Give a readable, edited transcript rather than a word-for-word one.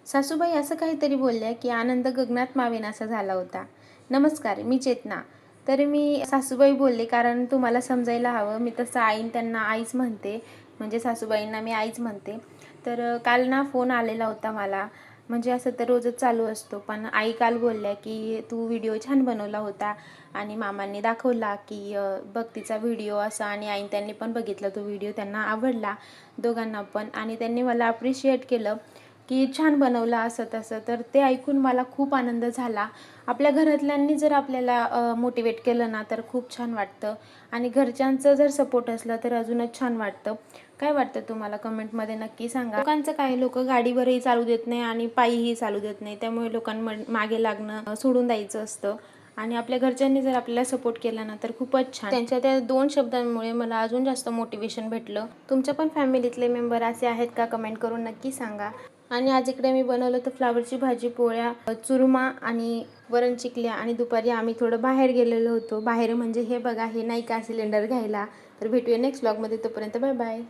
सासूबाई असं काहीतरी बोलल्या की आनंद गगनात मावेनासा झाला होता. नमस्कार, मी चेतना. तर मी सासूबाई बोलले कारण तुम्हाला समजायला हवं, मी तसं त्यांना आईच म्हणते, म्हणजे सासूबाईंना मी आईच म्हणते. तर काल ना फोन आलेला होता मला, म्हणजे असं तर रोजच चालू असतो, पण आई काल बोलल्या की तू व्हिडिओ छान बनवला होता आणि मामांनी दाखवला की बघ तिचा व्हिडिओ असा, आणि आई त्यांनी पण बघितला तो व्हिडिओ, त्यांना आवडला दोघांना पण, आणि त्यांनी मला अप्रिशिएट केलं की छान बनवला असं तसं. तर ते ऐकून मला खूप आनंद झाला. आपल्या घरातल्यांनी जर आपल्याला मोटिवेट केलं ना तर खूप छान वाटतं, आणि घरच्यांचं जर सपोर्ट असलं तर अजूनच छान वाटतं. काय वाटतं तुम्हाला कमेंटमध्ये नक्की सांगा. लोकांचं काही लोक गाडीवरही चालू देत नाही आणि पायीही चालू देत नाही, त्यामुळे मागे लागणं सोडून द्यायचं असतं. आणि आपल्या घरच्यांनी जर आपल्याला सपोर्ट केला ना तर खूपच छान. त्यांच्या त्या 2 शब्दांमुळे मला अजून जास्त मोटिवेशन भेटलं. तुमच्या पण फॅमिलीतले मेंबर असे आहेत का? कमेंट करून नक्की सांगा. आणि आज इकडे मी बनवलं तर फ्लावरची भाजी, पोळ्या, चुरमा आणि वरण चिकल्या. आणि दुपारी आम्ही थोडं बाहेर गेलेलो होतो. बाहेर म्हणजे हे बघा, हे नाही का सिलेंडर घ्यायला. तर भेटूया नेक्स्ट व्लॉगमध्ये. तोपर्यंत बाय बाय.